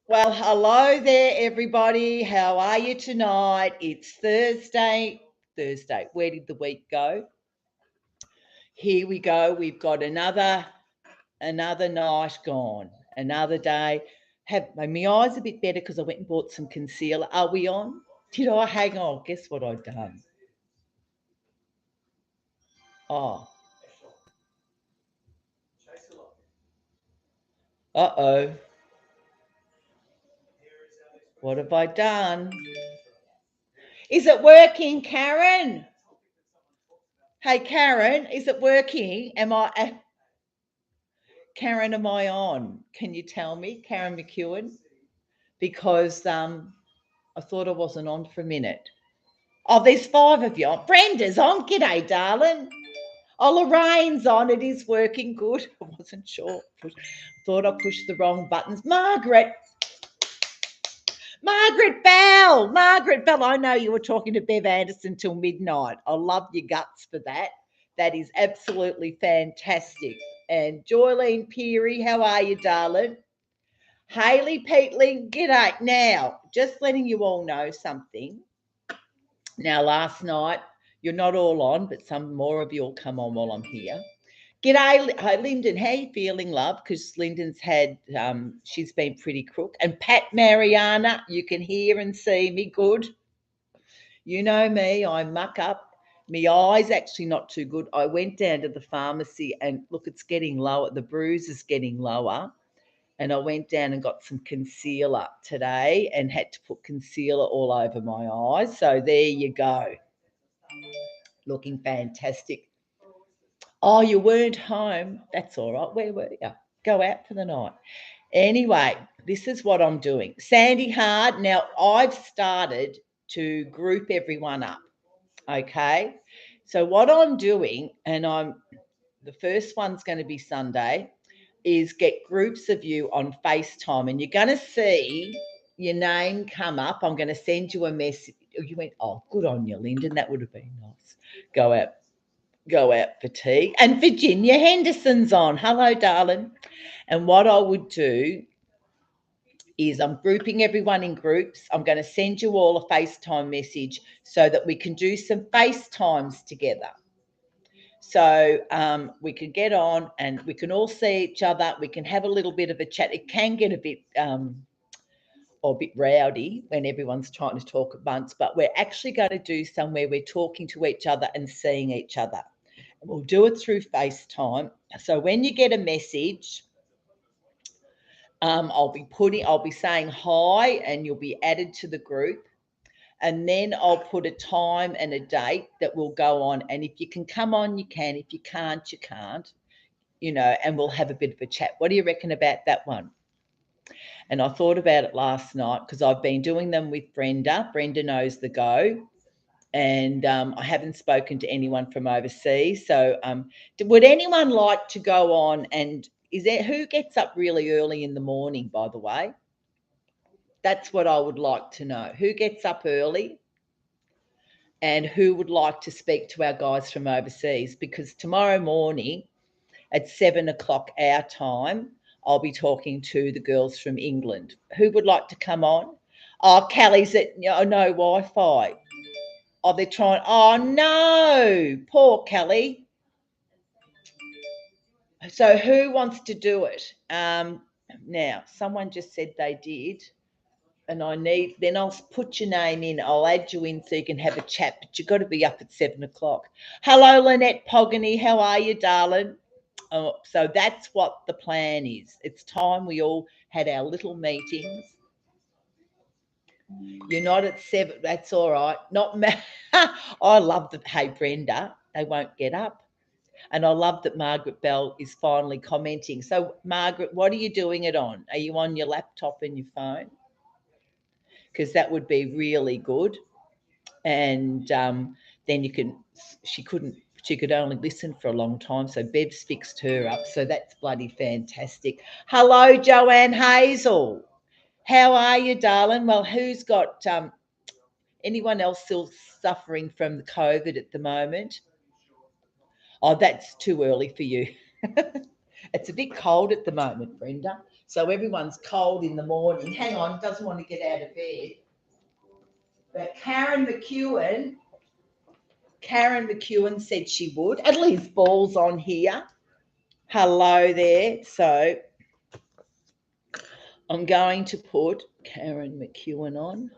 Well, hello there, everybody. How are you tonight? It's Thursday. Thursday. Where did the week go? Here we go. We've got another night gone. Another day. Have my eyes a bit better because I went and bought some concealer. Are we on? Did I hang on? Guess what I've done? Oh, uh-oh. What have I done? Is it working, Karen? Hey, Karen, is it working? Karen, am I on? Can you tell me, Karen McEwen? Because I thought I wasn't on for a minute. Oh, there's five of you. Brenda's on. G'day, darling. Oh, Lorraine's on. It is working good. I wasn't sure. Thought I pushed the wrong buttons. Margaret Bell. I know you were talking to Bev Anderson till midnight. I love your guts for that. That is absolutely fantastic. And Joylene Peary, how are you, darling? Hayley Peatling, g'day. Now, just letting you all know something. Now, last night, you're not all on, but some more of you will come on while I'm here. G'day, hi, Lyndon. How you feeling, love? Because Lyndon's had, she's been pretty crook. And Pat Mariana, you can hear and see me good. You know me, I muck up. My eye's actually not too good. I went down to the pharmacy and look, it's getting lower. The bruise is getting lower. And I went down and got some concealer today and had to put concealer all over my eyes. So there you go. Looking fantastic. Oh, you weren't home. That's all right. Where were you? Go out for the night. Anyway, this is what I'm doing. Sandy Hard. Now, I've started to group everyone up. Okay. So, what I'm doing, the first one's going to be Sunday, is get groups of you on FaceTime, and you're going to see your name come up. I'm going to send you a message. You went, oh, good on you, Lyndon. That would have been nice. Go out for tea. And Virginia Henderson's on. Hello, darling. And what I would do is I'm grouping everyone in groups. I'm going to send you all a FaceTime message so that we can do some FaceTimes together. So we can get on and we can all see each other. We can have a little bit of a chat. It can get a bit or a bit rowdy when everyone's trying to talk at once, but we're actually going to do somewhere we're talking to each other and seeing each other. We'll do it through FaceTime. So when you get a message, I'll be saying hi, and you'll be added to the group. And then I'll put a time and a date that will go on. And if you can come on, you can. If you can't, you can't. And we'll have a bit of a chat. What do you reckon about that one? And I thought about it last night because I've been doing them with Brenda. Brenda knows the go. And I haven't spoken to anyone from overseas. So would anyone like to go on and who gets up really early in the morning, by the way? That's what I would like to know. Who gets up early and who would like to speak to our guys from overseas? Because tomorrow morning at 7 o'clock our time, I'll be talking to the girls from England. Who would like to come on? Oh, Callie's at no Wi-Fi. Oh, they're trying. Oh, no. Poor Kelly. So who wants to do it? Now, someone just said they did. And then I'll put your name in. I'll add you in so you can have a chat. But you've got to be up at 7 o'clock. Hello, Lynette Pogany. How are you, darling? Oh, so that's what the plan is. It's time we all had our little meetings. You're not at 7. That's all right. Not me. I love that. Hey, Brenda, they won't get up. And I love that Margaret Bell is finally commenting. So, Margaret, what are you doing it on? Are you on your laptop and your phone? Because that would be really good. And then she could only listen for a long time. So Bev's fixed her up. So that's bloody fantastic. Hello, Joanne Hazel. How are you, darling? Well, who's got anyone else still suffering from the COVID at the moment? Oh, that's too early for you. It's a bit cold at the moment, Brenda. So everyone's cold in the morning. Hang on, doesn't want to get out of bed. But Karen McEwen said she would. At least balls on here. Hello there. So I'm going to put Karen McEwen on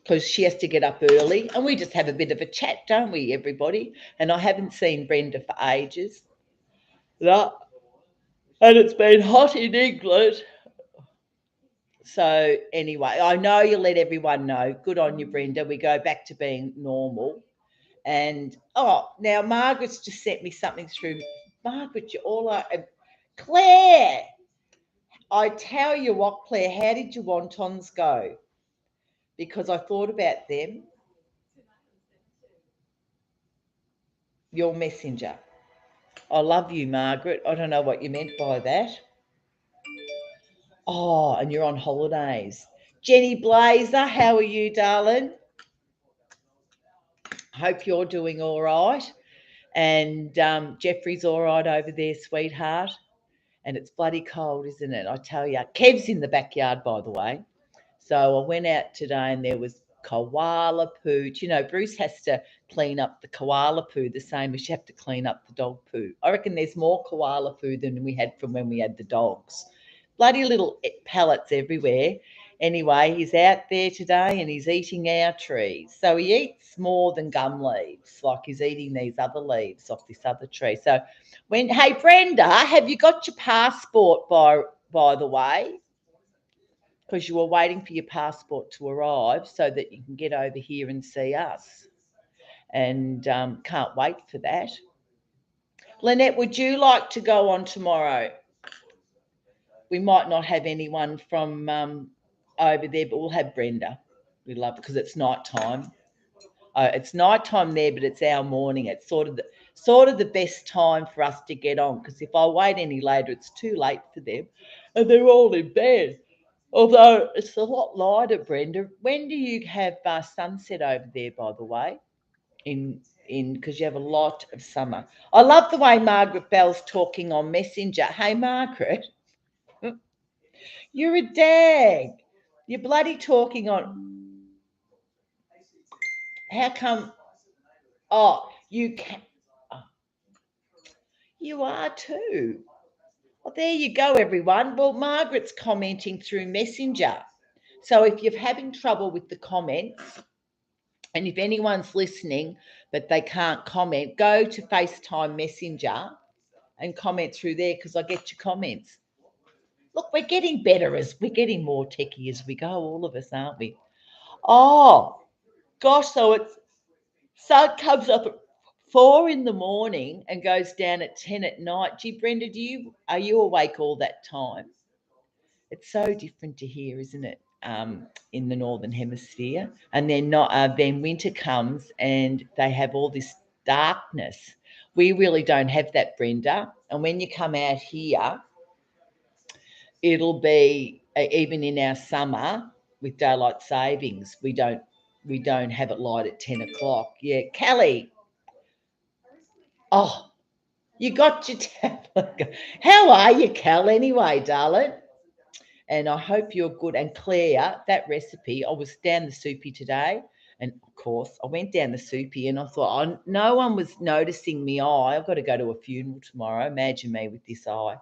because she has to get up early and we just have a bit of a chat, don't we, everybody? And I haven't seen Brenda for ages. No. And it's been hot in England. So anyway, I know you let everyone know. Good on you, Brenda. We go back to being normal. And now Margaret's just sent me something through. Margaret, you're all Claire. I tell you what, Claire, how did your wontons go? Because I thought about them. Your messenger. I love you, Margaret. I don't know what you meant by that. Oh, and you're on holidays. Jenny Blazer, how are you, darling? Hope you're doing all right. And Jeffrey's all right over there, sweetheart. And it's bloody cold, isn't it? I tell you. Kev's in the backyard, by the way. So I went out today and there was koala poo. Do you know, Bruce has to clean up the koala poo the same as you have to clean up the dog poo. I reckon there's more koala poo than we had from when we had the dogs. Bloody little pellets everywhere. Anyway, he's out there today and he's eating our trees. So he eats more than gum leaves, like he's eating these other leaves off this other tree. So hey Brenda, have you got your passport by the way? Because you were waiting for your passport to arrive so that you can get over here and see us. And can't wait for that. Lynette, would you like to go on tomorrow? We might not have anyone from over there, but we'll have Brenda. We love it because it's night time. It's night time there, but it's our morning. It's sort of the best time for us to get on because if I wait any later, it's too late for them, and they're all in bed. Although it's a lot lighter, Brenda. When do you have sunset over there, by the way? In because you have a lot of summer. I love the way Margaret Bell's talking on Messenger. Hey, Margaret, you're a dag. You're bloody talking on. How come? Oh, you can. Oh, you are too. Well, there you go, everyone. Well, Margaret's commenting through Messenger. So if you're having trouble with the comments, and if anyone's listening but they can't comment, go to FaceTime Messenger and comment through there because I get your comments. Look, we're getting better as we're getting more techie as we go, all of us, aren't we? Oh, gosh, so it comes up at 4 in the morning and goes down at 10 at night. Gee, Brenda, are you awake all that time? It's so different to here, isn't it? In the northern hemisphere, and then not. Then winter comes and they have all this darkness. We really don't have that, Brenda. And when you come out here, it'll be even in our summer with daylight savings. We don't have it light at 10 o'clock. Yeah, Kelly. Oh, you got your tablet. How are you, Cal? Anyway, darling. And I hope you're good. And Claire, that recipe, I was down the soupy today. And of course, I went down the soupy and I thought, no one was noticing me eye. I've got to go to a funeral tomorrow. Imagine me with this eye.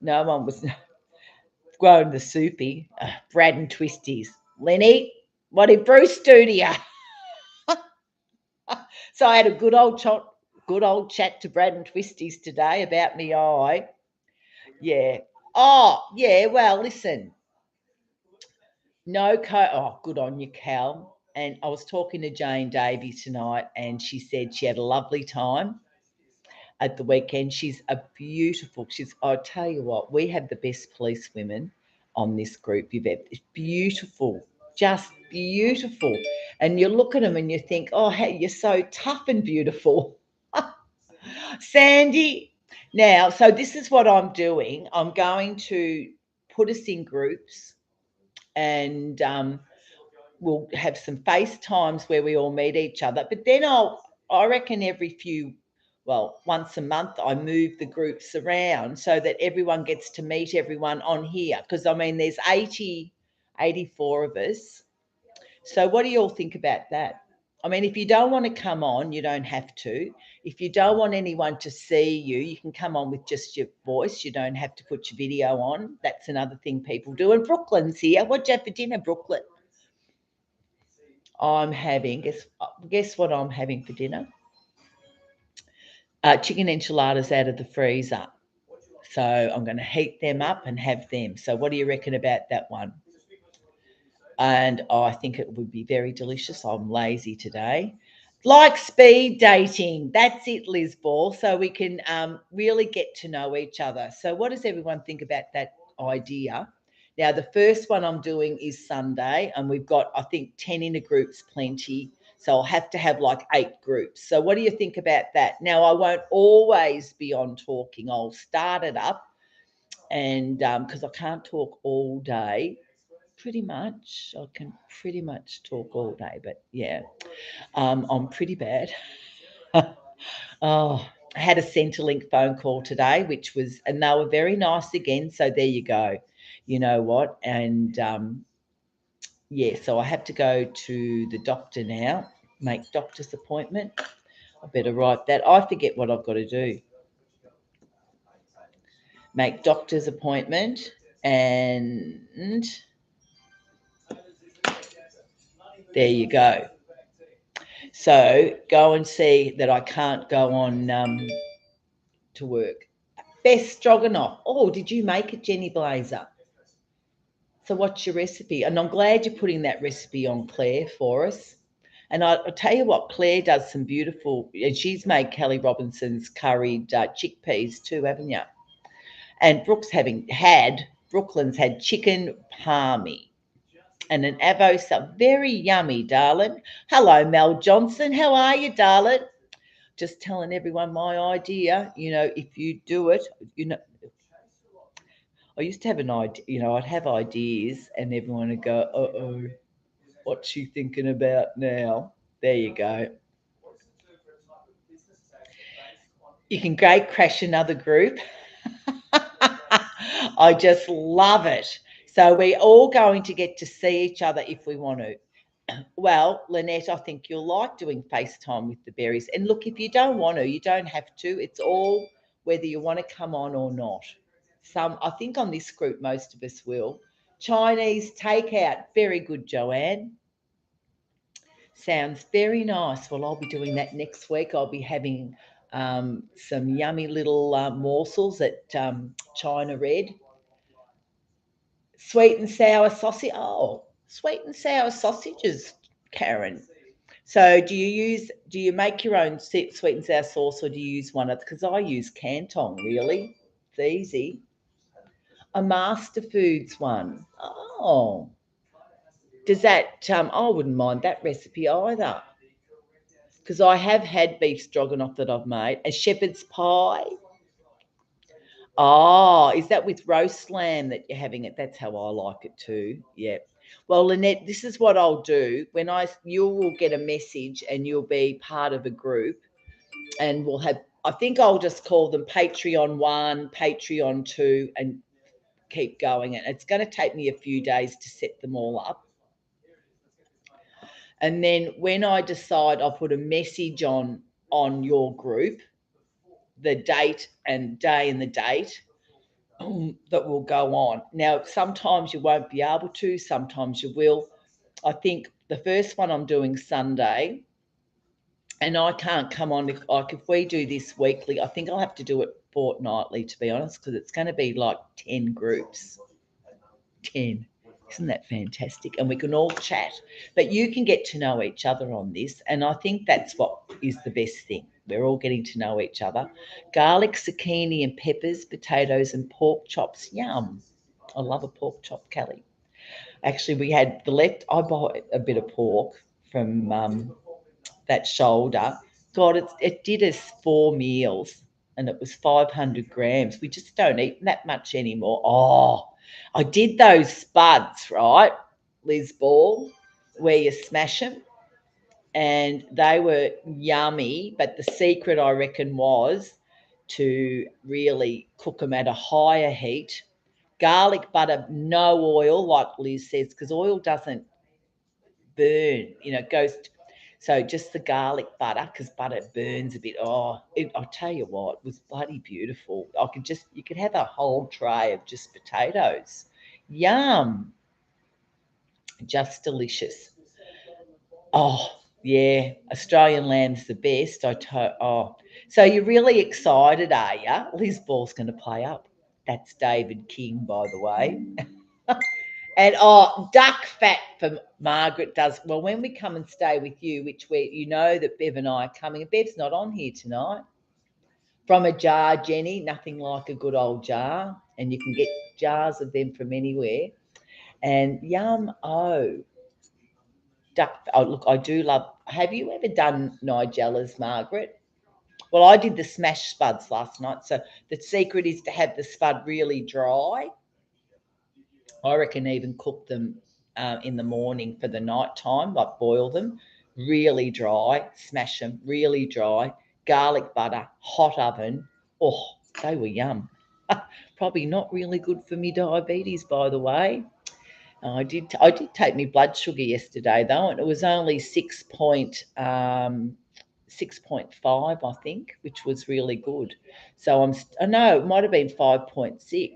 No one was growing the soupy. Brad and Twisties. Lyni, what did Bruce do to you? So I had a good old chat to Brad and Twisties today about me eye. Yeah. Oh, yeah. Well, listen. No oh, good on you, Cal. And I was talking to Jane Davies tonight, and she said she had a lovely time at the weekend. She's a beautiful. I'll tell you what, we have the best police women on this group you've ever. It's beautiful, just beautiful. And you look at them and you think, oh, hey, you're so tough and beautiful, Sandy. Now, so this is what I'm doing. I'm going to put us in groups and we'll have some FaceTimes where we all meet each other. But then I reckon every few well, once a month, I move the groups around so that everyone gets to meet everyone on here. Because, I mean, there's 84 of us. So what do you all think about that? I mean, if you don't want to come on, you don't have to. If you don't want anyone to see you, you can come on with just your voice. You don't have to put your video on. That's another thing people do. And Brooklyn's here. What'd you have for dinner, Brooklyn? I'm having, guess what I'm having for dinner? Chicken enchiladas out of the freezer. So I'm going to heat them up and have them. So what do you reckon about that one? And I think it would be very delicious. I'm lazy today. Like speed dating. That's it, Liz Ball. So we can really get to know each other. So what does everyone think about that idea? Now, the first one I'm doing is Sunday, and we've got, I think, 10 in a group's plenty. So I'll have to have like 8 groups. So what do you think about that? Now, I won't always be on talking. I'll start it up, and because I can't talk all day, pretty much. I can pretty much talk all day, but yeah, I'm pretty bad. Oh, I had a Centrelink phone call today, and they were very nice again. So there you go. You know what? And yeah, so I have to go to the doctor now, make doctor's appointment. I better write that. I forget what I've got to do. Make doctor's appointment, and there you go. So go and see that I can't go on to work. Best stroganoff. Oh, did you make it, Jenny Blazer? So what's your recipe? And I'm glad you're putting that recipe on, Claire, for us. And I'll tell you what, Claire does some beautiful, and she's made Kelly Robinson's curried chickpeas too, haven't you? And Brooklyn's had chicken palmy and an avo, very yummy, darling. Hello, Mel Johnson. How are you, darling? Just telling everyone my idea. If you do it, I used to have an idea, I'd have ideas and everyone would go, uh-oh, what's she thinking about now? There you go. You can great crash another group. I just love it. So we're all going to get to see each other if we want to. Well, Lynette, I think you'll like doing FaceTime with the berries. And look, if you don't want to, you don't have to. It's all whether you want to come on or not. I think on this group, most of us will. Chinese takeout, very good, Joanne. Sounds very nice. Well, I'll be doing that next week. I'll be having some yummy little morsels at China Red. Sweet and sour sausage. Oh, sweet and sour sausages, Karen. So do you make your own sweet and sour sauce, or do you use one of, because I use Canton, really. It's easy. A Master Foods one. Oh. Does that I wouldn't mind that recipe either. Because I have had beef stroganoff that I've made. A shepherd's pie. Oh, is that with roast lamb that you're having it? That's how I like it too. Yeah. Well, Lynette, this is what I'll do. You will get a message and you'll be part of a group, and I think I'll just call them Patreon 1, Patreon 2, and keep going. And it's going to take me a few days to set them all up. And then when I decide, I'll put a message on your group, the date and day and the date that will go on. Now, sometimes you won't be able to, sometimes you will. I think the first one I'm doing Sunday, and I can't come on if we do this weekly, I think I'll have to do it fortnightly, to be honest, because it's going to be like 10 groups. 10. Isn't that fantastic? And we can all chat. But you can get to know each other on this. And I think that's what is the best thing. We're all getting to know each other. Garlic, zucchini, and peppers, potatoes, and pork chops. Yum. I love a pork chop, Kelly. Actually, we had I bought a bit of pork from that shoulder. God, it did us 4 meals and it was 500 grams. We just don't eat that much anymore. Oh, I did those spuds, right, Liz Ball, where you smash them. and they were yummy. But the secret, I reckon, was to really cook them at a higher heat. Garlic butter, no oil, like Liz says, because oil doesn't burn, it goes. So just the garlic butter, because butter burns a bit. I'll tell you what, it was bloody beautiful. You could have a whole tray of just potatoes. Yum, just delicious. Oh, yeah, Australian lamb's the best. So you're really excited, are you? Liz Ball's going to play up. That's David King, by the way. And duck fat for Margaret does well when we come and stay with you, which that Bev and I are coming. Bev's not on here tonight. From a jar, Jenny, nothing like a good old jar, and you can get jars of them from anywhere. And yum, duck. Oh, look, I do love. Have you ever done Nigella's, Margaret? Well, I did the smash spuds last night. So the secret is to have the spud really dry. I reckon even cook them in the morning for the night time, like boil them really dry, smash them really dry, garlic butter, hot oven. Oh, they were yum. Probably not really good for me diabetes, by the way. I did take my blood sugar yesterday though, and it was only 6.5, I think, which was really good. So I know it might have been 5.6.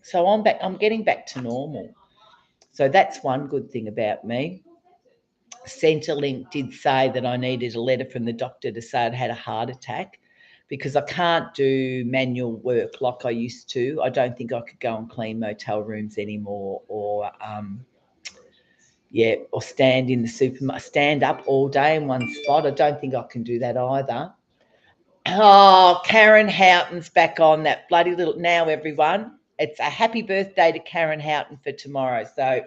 So I'm getting back to normal. So that's one good thing about me. Centrelink did say that I needed a letter from the doctor to say I'd had a heart attack because I can't do manual work like I used to. I don't think I could go and clean motel rooms anymore, or stand in the supermarket, stand up all day in one spot. I don't think I can do that either. Oh, Karen Houghton's back on that bloody little. Now, everyone, it's a happy birthday to Karen Houghton for tomorrow. So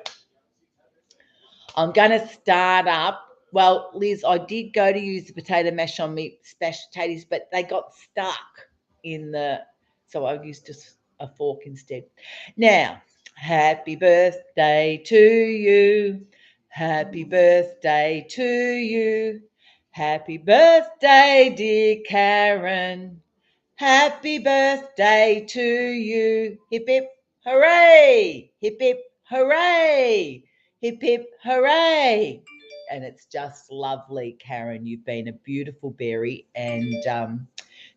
I'm going to start up. Well, Liz, I did go to use the potato mash on me mashed potatoes, but they got stuck in so I used a fork instead. Now, happy birthday to you. Happy birthday to you. Happy birthday, dear Karen. Happy birthday to you. Hip, hip, hooray. Hip, hip, hooray. Hip, hip, hooray. And it's just lovely, Karen. You've been a beautiful berry. And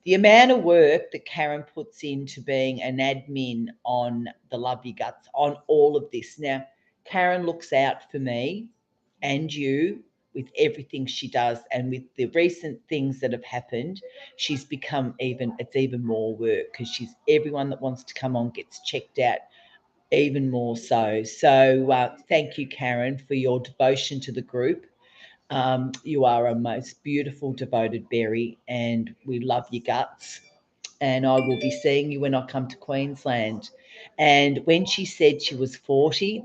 the amount of work that Karen puts into being an admin on the Love Your Guts, on all of this. Now, Karen looks out for me and you with everything she does, and with the recent things that have happened, it's even more work because everyone that wants to come on gets checked out even more so. So thank you, Karen, for your devotion to the group. You are a most beautiful, devoted berry, and we love your guts. And I will be seeing you when I come to Queensland. And when she said she was 40,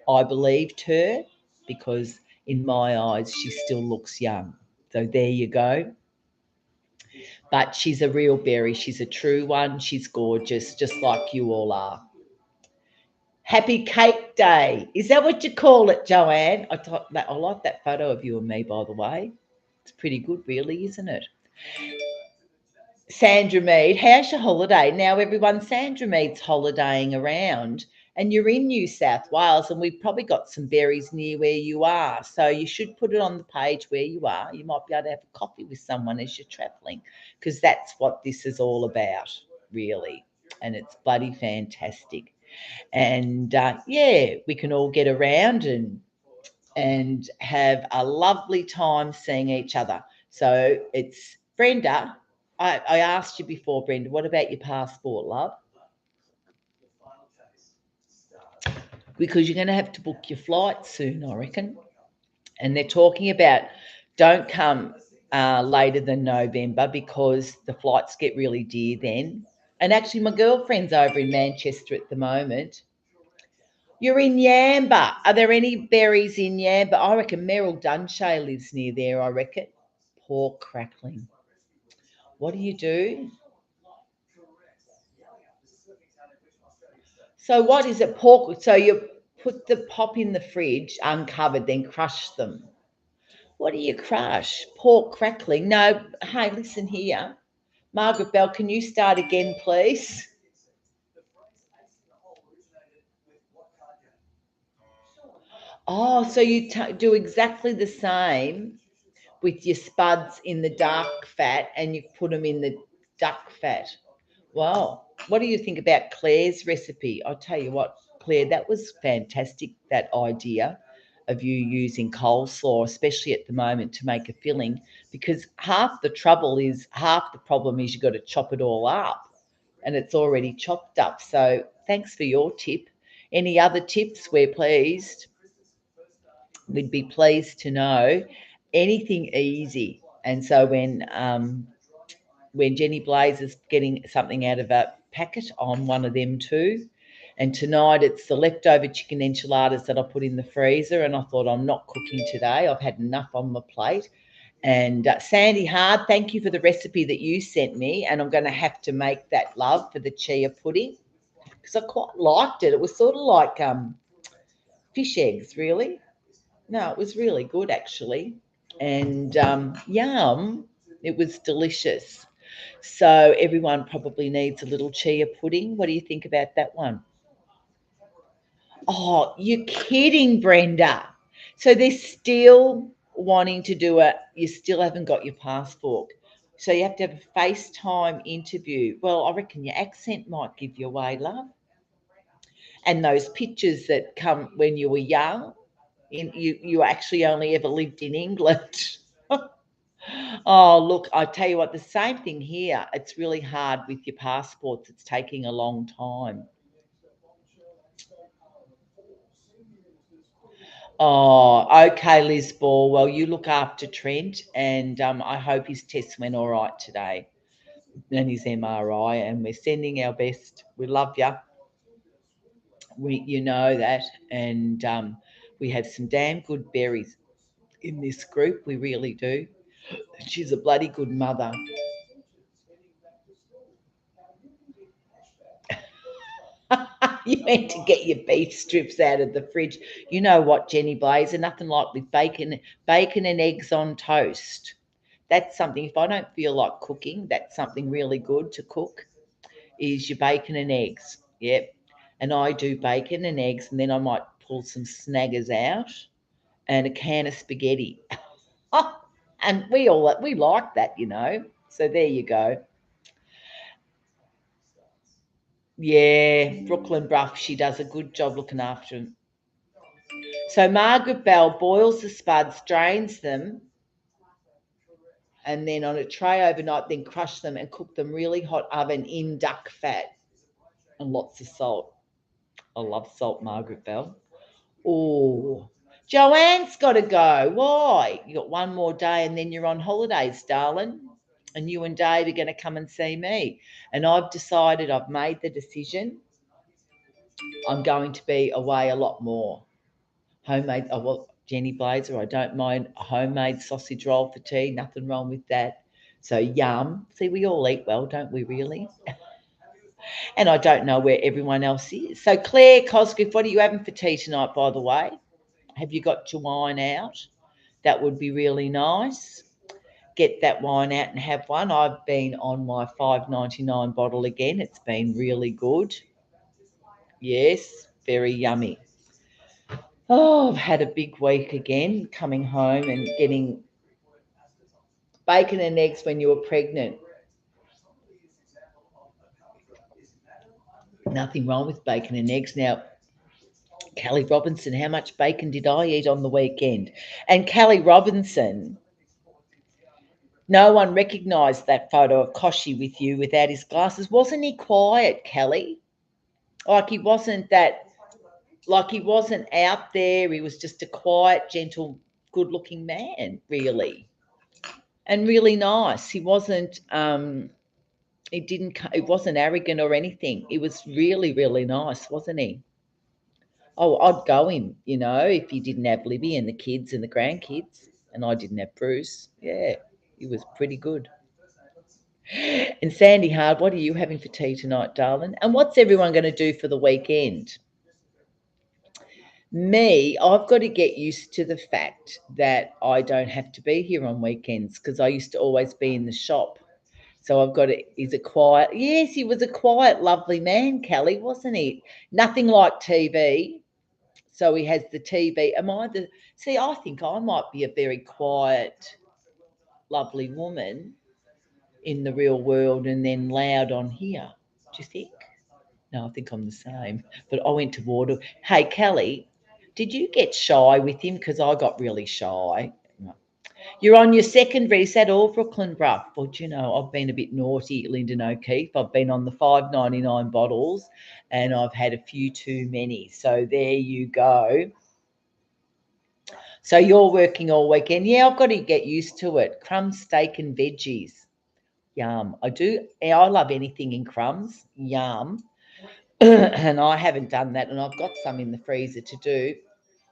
I believed her because in my eyes, she still looks young. So there you go. But she's a real berry. She's a true one. She's gorgeous, just like you all are. Happy Cake Day. Is that what you call it, Joanne? I like that photo of you and me, by the way. It's pretty good, really, isn't it? Sandra Mead, how's your holiday? Now, everyone, Sandra Mead's holidaying around, and you're in New South Wales, and we've probably got some berries near where you are. So you should put it on the page where you are. You might be able to have a coffee with someone as you're travelling, because that's what this is all about, really. And it's bloody fantastic. And we can all get around and have a lovely time seeing each other. So it's Brenda. I asked you before, Brenda, what about your passport, love? Because you're going to have to book your flight soon, I reckon. And they're talking about don't come later than November because the flights get really dear then. And actually, my girlfriend's over in Manchester at the moment. You're in Yamba. Are there any berries in Yamba? I reckon Meryl Dunshay lives near there, I reckon. Pork crackling. What do you do? So what is it? Pork. So you put the pop in the fridge uncovered, then crush them. What do you crush? Pork crackling? No. Hey, listen here. Margaret Bell, can you start again, please? Oh, so you do exactly the same with your spuds in the dark fat and you put them in the duck fat. Wow. What do you think about Claire's recipe? I'll tell you what, Claire, that was fantastic, that idea of you using coleslaw, especially at the moment, to make a filling, because half the problem is you've got to chop it all up and it's already chopped up. So thanks for your tip. Any other tips? We're pleased. We'd be pleased to know anything easy. And so when Jenny Blaze is getting something out of a packet on one of them too. And tonight it's the leftover chicken enchiladas that I put in the freezer. And I thought, I'm not cooking today. I've had enough on my plate. And Sandy Hard, thank you for the recipe that you sent me. And I'm going to have to make that, love, for the chia pudding because I quite liked it. It was sort of like fish eggs, really. No, it was really good actually. And yum, it was delicious. So everyone probably needs a little chia pudding. What do you think about that one? Oh, you're kidding, Brenda. So they're still wanting to do it. You still haven't got your passport. So you have to have a FaceTime interview. Well, I reckon your accent might give you away, love. And those pictures that come when you were young, you actually only ever lived in England. Oh, look, I tell you what, the same thing here. It's really hard with your passports. It's taking a long time. Oh, okay, Liz Ball. Well, you look after Trent, and I hope his tests went all right today and his MRI. And we're sending our best. We love you. You know that, and we have some damn good berries in this group. We really do. She's a bloody good mother. You need to get your beef strips out of the fridge. You know what, Jenny Blazer? Nothing like with bacon and eggs on toast. That's something. If I don't feel like cooking, that's something really good to cook. Is your bacon and eggs? Yep. And I do bacon and eggs, and then I might pull some snaggers out and a can of spaghetti. And we like that, you know. So there you go. Yeah, Brooklyn Bruff. She does a good job looking after him. So Margaret Bell boils the spuds, drains them, and then on a tray overnight, then crush them and cook them really hot oven in duck fat and lots of salt. I love salt, Margaret Bell. Oh, Joanne's got to go. Why? You got one more day and then you're on holidays, darling. And you and Dave are going to come and see me. And I've made the decision. I'm going to be away a lot more. Homemade, oh, well, Jenny Blazer, I don't mind a homemade sausage roll for tea, nothing wrong with that. So yum. See, we all eat well, don't we, really? And I don't know where everyone else is. So Claire Cosgrove, what are you having for tea tonight, by the way? Have you got your wine out? That would be really nice. Get that wine out and have one. I've been on my 5.99 bottle again. It's been really good. Yes, very yummy. Oh, I've had a big week again, coming home and getting bacon and eggs when you were pregnant. Nothing wrong with bacon and eggs. Now, Callie Robinson, how much bacon did I eat on the weekend? And Callie Robinson, no one recognised that photo of Koshy with you without his glasses. Wasn't he quiet, Callie? Like he wasn't out there. He was just a quiet, gentle, good-looking man, really, and really nice. He wasn't. It wasn't arrogant or anything. It was really, really nice, wasn't he? Oh, I'd go him, if he didn't have Libby and the kids and the grandkids, and I didn't have Bruce. Yeah, he was pretty good. And Sandy Hard, what are you having for tea tonight, darling? And what's everyone going to do for the weekend? Me, I've got to get used to the fact that I don't have to be here on weekends because I used to always be in the shop. So I've got to, he's a quiet, yes, he was a quiet, lovely man, Kelly, wasn't he? Nothing like TV. So he has the TV. Am I the, see, I think I might be a very quiet, lovely woman in the real world and then loud on here. Do you think? No, I think I'm the same. But I went to water. Hey, Kelly, did you get shy with him? Because I got really shy. No. You're on your second reset, all Brooklyn Bruff. Well, do you know, I've been a bit naughty, Lyndon O'Keefe. I've been on the 5.99 bottles and I've had a few too many. So there you go. So you're working all weekend. Yeah, I've got to get used to it. Crumbs, steak, and veggies. Yum. I do. I love anything in crumbs. Yum. And I haven't done that, and I've got some in the freezer to do.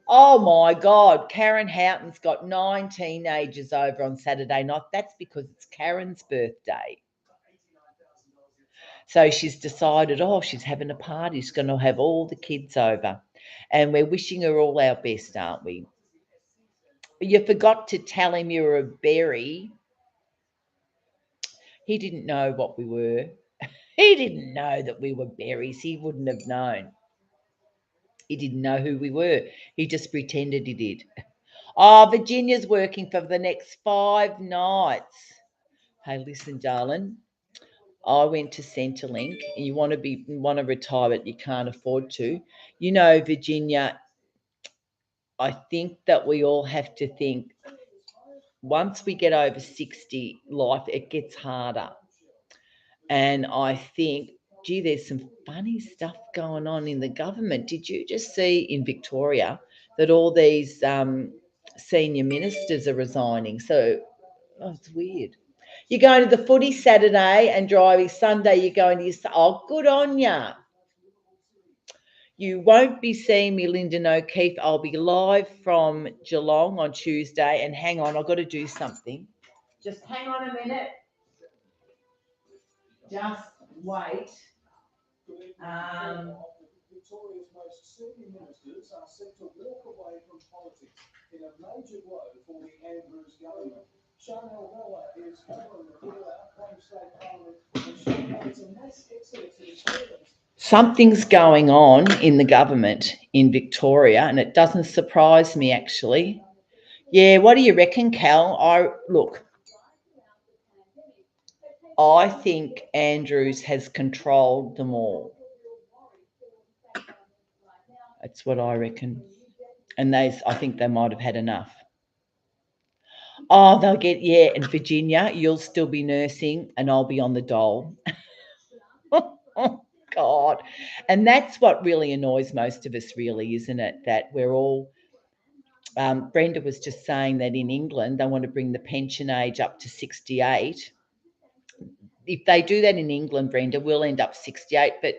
Oh my God, Karen Houghton's got 9 teenagers over on Saturday night. That's because it's Karen's birthday. So she's decided, oh, she's having a party. She's going to have all the kids over. And we're wishing her all our best, aren't we? You forgot to tell him you were a berry. He didn't know what we were. He didn't know that we were berries. He wouldn't have known. He didn't know who we were. He just pretended he did. Oh, Virginia's working for the next 5 nights. Hey, listen, darling. I went to Centrelink, and you want to retire, but you can't afford to. You know, Virginia. I think that we all have to think. Once we get over 60, life it gets harder, and I think, gee, there's some funny stuff going on in the government. Did you just see in Victoria that all these senior ministers are resigning? So, oh, it's weird. You're going to the footy Saturday and driving Sunday. You're going to your, oh, good on ya. You won't be seeing me, Lyndon O'Keefe. I'll be live from Geelong on Tuesday. And hang on, I've got to do something. Just hang on a minute. Just wait. Victoria's most senior ministers are set to walk away from politics in a major blow for the Andrews government. Chanel Weller is covering the fallout from state parliament, and she makes a mass exodus in Australians. Something's going on in the government in Victoria, and it doesn't surprise me actually. Yeah, what do you reckon, Cal? I think Andrews has controlled them all. That's what I reckon. And I think they might have had enough. Oh, they'll get, yeah, in Virginia, you'll still be nursing and I'll be on the dole. Oh, God. And that's what really annoys most of us, really, isn't it? That we're all, Brenda was just saying that in England, they want to bring the pension age up to 68. If they do that in England, Brenda, we'll end up 68. But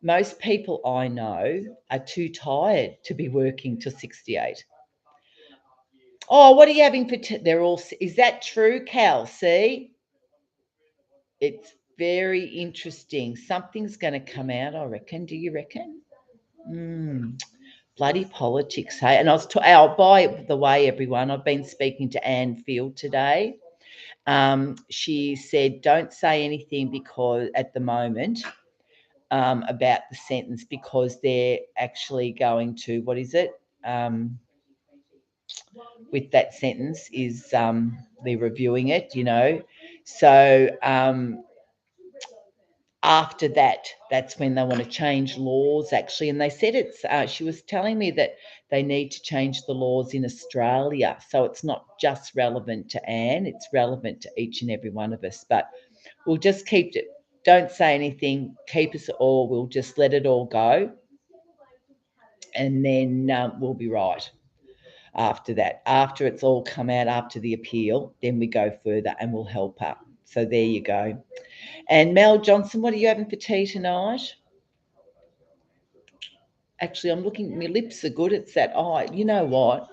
most people I know are too tired to be working till 68. Oh, what are you having for? They're all. Is that true, Cal? See, it's very interesting. Something's going to come out, I reckon. Do you reckon? Bloody politics, hey. And by the way, everyone, I've been speaking to Anne Field today. She said, don't say anything because at the moment about the sentence because they're actually going to, what is it? With that sentence is they're reviewing it, you know. So after that, that's when they want to change laws actually. And they said she was telling me that they need to change the laws in Australia. So it's not just relevant to Anne, it's relevant to each and every one of us. But we'll just keep it, don't say anything, keep us all, we'll just let it all go. And then we'll be right. After that, after it's all come out, after the appeal, then we go further and we'll help her. So there you go. And Mel Johnson, what are you having for tea tonight? Actually, I'm looking, my lips are good. It's that eye. You know what?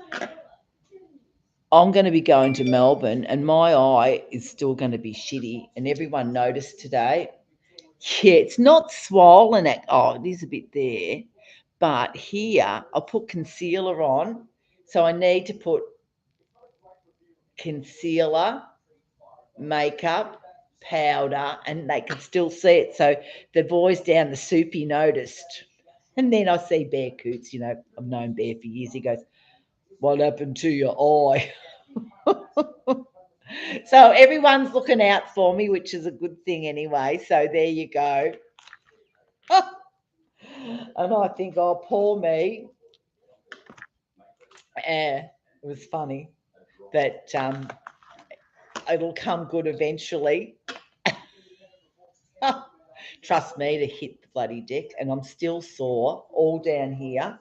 I'm going to be going to Melbourne and my eye is still going to be shitty. And everyone noticed today. Yeah, it's not swollen. Oh, it is a bit there. But here, I'll put concealer on. So I need to put concealer, makeup, powder, and they can still see it. So the boys down the soupy noticed. And then I see Bear Coots, I've known Bear for years. He goes, "What happened to your eye?" So everyone's looking out for me, which is a good thing anyway. So there you go. And I think, oh, poor me. It was funny that it'll come good eventually. Trust me to hit the bloody deck, and I'm still sore all down here,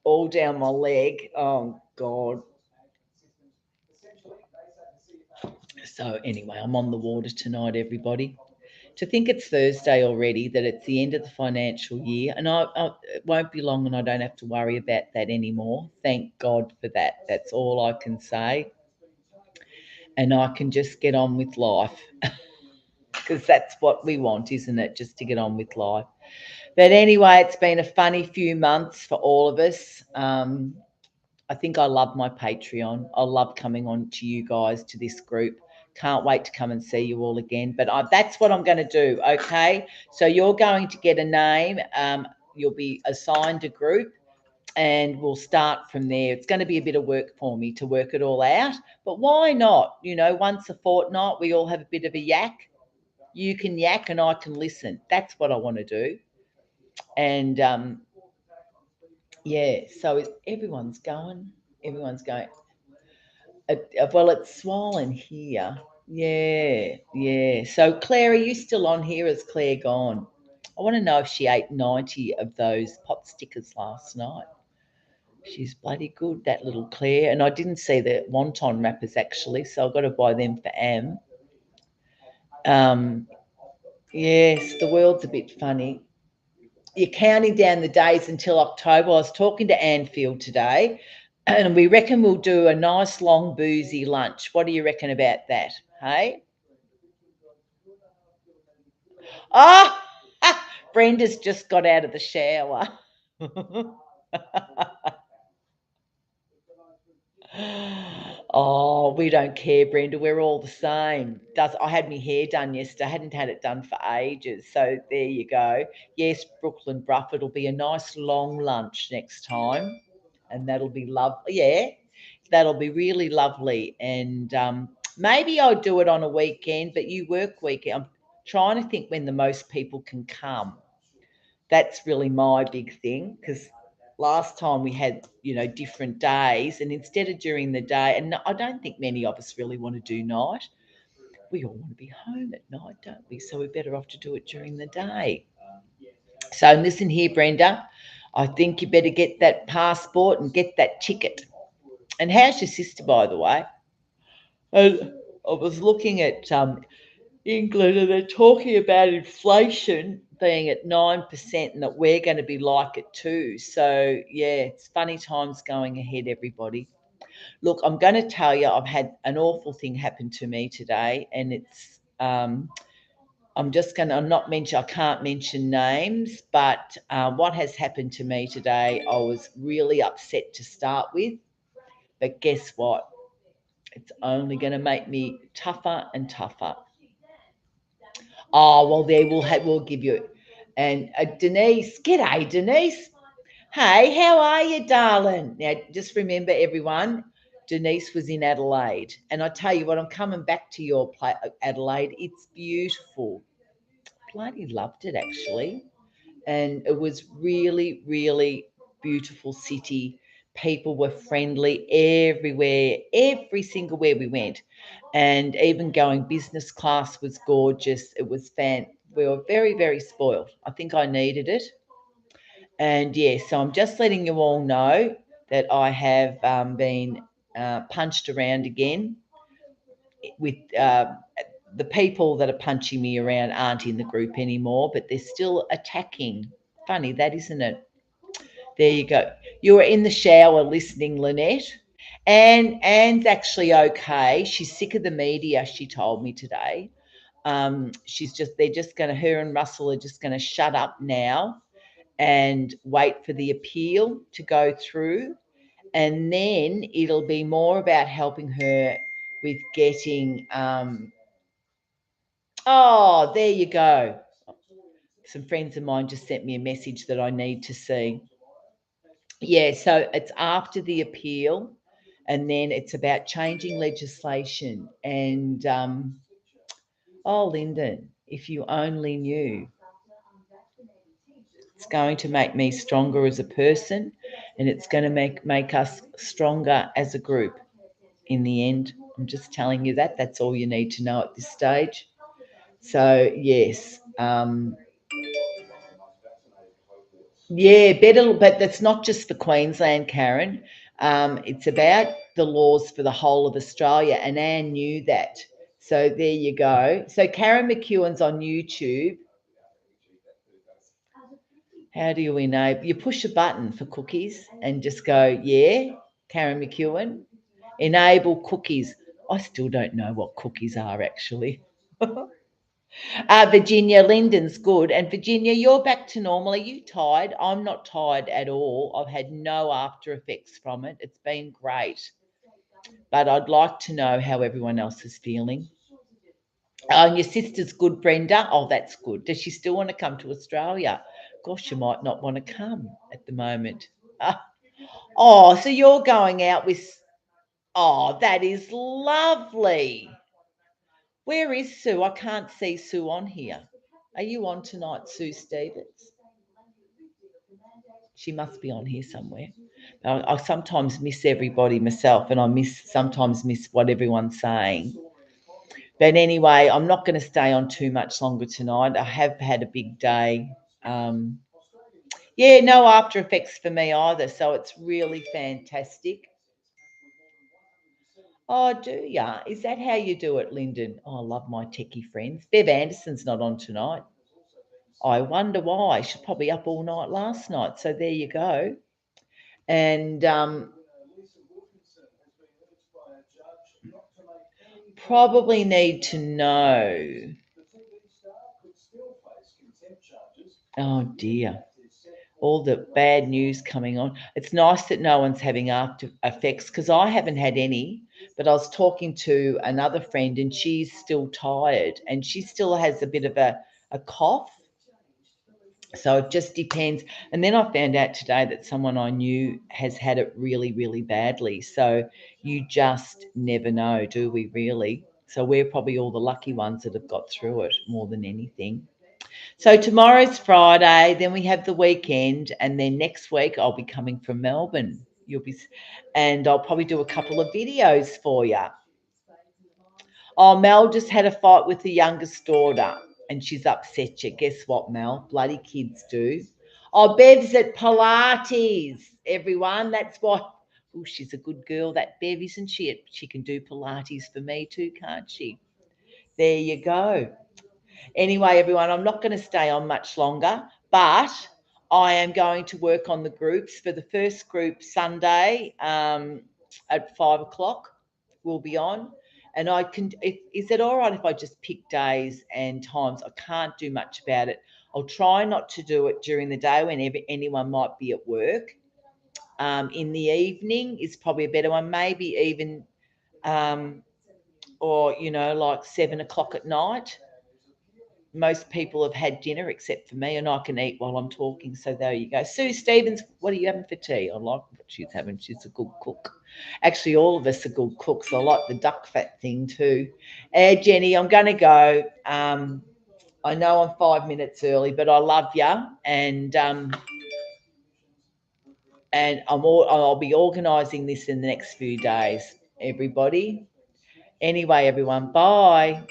all down my leg. Oh God. So anyway, I'm on the water tonight, everybody. To think it's Thursday already, that it's the end of the financial year, and it won't be long and I don't have to worry about that anymore. Thank God for that. That's all I can say. And I can just get on with life because that's what we want, isn't it? Just to get on with life. But anyway, it's been a funny few months for all of us. I think I love my Patreon. I love coming on to you guys, to this group. Can't wait to come and see you all again. But that's what I'm going to do, okay? So you're going to get a name. You'll be assigned a group, and we'll start from there. It's going to be a bit of work for me to work it all out. But why not? Once a fortnight, we all have a bit of a yak. You can yak and I can listen. That's what I want to do. And yeah, so everyone's going. Everyone's going. Well, it's swollen here. Yeah, yeah. So Claire, are you still on here? Is Claire gone? I want to know if she ate 90 of those pot stickers last night. She's bloody good, that little Claire. And I didn't see the wonton wrappers actually, so I've got to buy them for Am. Yes, the world's a bit funny. You're counting down the days until October. I was talking to Anfield today, and we reckon we'll do a nice long boozy lunch. What do you reckon about that? Hey? Oh, Brenda's just got out of the shower. Oh, we don't care, Brenda. We're all the same. I had my hair done yesterday. I hadn't had it done for ages. So there you go. Yes, Brooklyn Bruff. It'll be a nice long lunch next time, and that'll be lovely. Yeah, that'll be really lovely. And maybe I'll do it on a weekend, but you work weekend. I'm trying to think when the most people can come. That's really my big thing, because last time we had different days, and instead of during the day, and I don't think many of us really want to do night. We all want to be home at night, don't we? So we're better off to do it during the day. So listen here, Brenda, I think you better get that passport and get that ticket. And how's your sister, by the way? And I was looking at England, and they're talking about inflation being at 9% and that we're going to be like it too. So, yeah, it's funny times going ahead, everybody. Look, I'm going to tell you, I've had an awful thing happen to me today, and it's, I can't mention names, but what has happened to me today, I was really upset to start with. But guess what? It's only going to make me tougher and tougher. Oh, well, there we'll give you. And Denise, g'day, Denise. Hey, how are you, darling? Now, just remember, everyone, Denise was in Adelaide. And I tell you what, I'm coming back to your Adelaide. It's beautiful. Bloody loved it, actually. And it was really, really beautiful city. People were friendly everywhere, every single where we went. And even going business class was gorgeous. It was we were very, very spoiled. I think I needed it. And yeah, so I'm just letting you all know that I have been punched around again. With the people that are punching me around aren't in the group anymore, but they're still attacking. Funny that, isn't it? There you go. You were in the shower listening, Lynette. And Anne's actually okay. She's sick of the media, she told me today. They're just going to, her and Russell are just going to shut up now. and wait for the appeal to go through. And then it'll be more about helping her with getting, oh, there you go. Some friends of mine just sent me a message that I need to see. Yeah, so it's after the appeal, and then it's about changing legislation. And, oh, Lyndon, if you only knew, it's going to make me stronger as a person, and it's going to make us stronger as a group in the end. I'm just telling you that. That's all you need to know at this stage. So, yes. Yeah, better, but that's not just for Queensland, Karen. It's about the laws for the whole of Australia, and Anne knew that. So there you go. So Karen McEwen's on YouTube. How do you enable? You push a button for cookies and just go, yeah, Karen McEwen, enable cookies. I still don't know what cookies are actually. Virginia, Lyndon's good. And Virginia, you're back to normal. Are you tired? I'm not tired at all. I've had no after effects from it. It's been great. But I'd like to know how everyone else is feeling. Oh, and your sister's good, Brenda. Oh, that's good. Does she still want to come to Australia? Gosh, you might not want to come at the moment. Oh, so you're going out with. Oh, that is lovely. Where is Sue? I can't see Sue on here. Are you on tonight, Sue Stevens? She must be on here somewhere. I sometimes miss everybody myself, and I sometimes miss what everyone's saying. But anyway, I'm not going to stay on too much longer tonight. I have had a big day. Yeah, no after effects for me either. So it's really fantastic. Oh, do ya? Is that how you do it, Lyndon? Oh, I love my techie friends. Bev Anderson's not on tonight. I wonder why. She's probably up all night last night. So there you go. And probably need to know. Oh dear. All the bad news coming on. It's nice that no one's having after effects because I haven't had any. But I was talking to another friend and she's still tired and she still has a bit of a cough. So it just depends. And then I found out today that someone I knew has had it really, really badly. So you just never know, do we really? So we're probably all the lucky ones that have got through it more than anything. So tomorrow's Friday, then we have the weekend, and then next week I'll be coming from Melbourne. And I'll probably do a couple of videos for you. Oh, Mel just had a fight with the youngest daughter and she's upset you. Guess what, Mel? Bloody kids do. Oh, Bev's at Pilates, everyone. That's what. Oh, she's a good girl, that Bev, isn't she? She can do Pilates for me too, can't she? There you go. Anyway, everyone, I'm not going to stay on much longer, but I am going to work on the groups. For the first group Sunday at 5 o'clock, we'll be on. And I can, is it all right if I just pick days and times? I can't do much about it. I'll try not to do it during the day when anyone might be at work. In the evening is probably a better one, maybe even, or, like 7 o'clock at night. Most people have had dinner except for me, and I can eat while I'm talking. So there you go. Sue Stevens, what are you having for tea? I like what she's having. She's a good cook. Actually, all of us are good cooks. I like the duck fat thing too. Jenny, I'm going to go. I know I'm 5 minutes early, but I love you, and I'll be organising this in the next few days. Everybody. Anyway, everyone. Bye.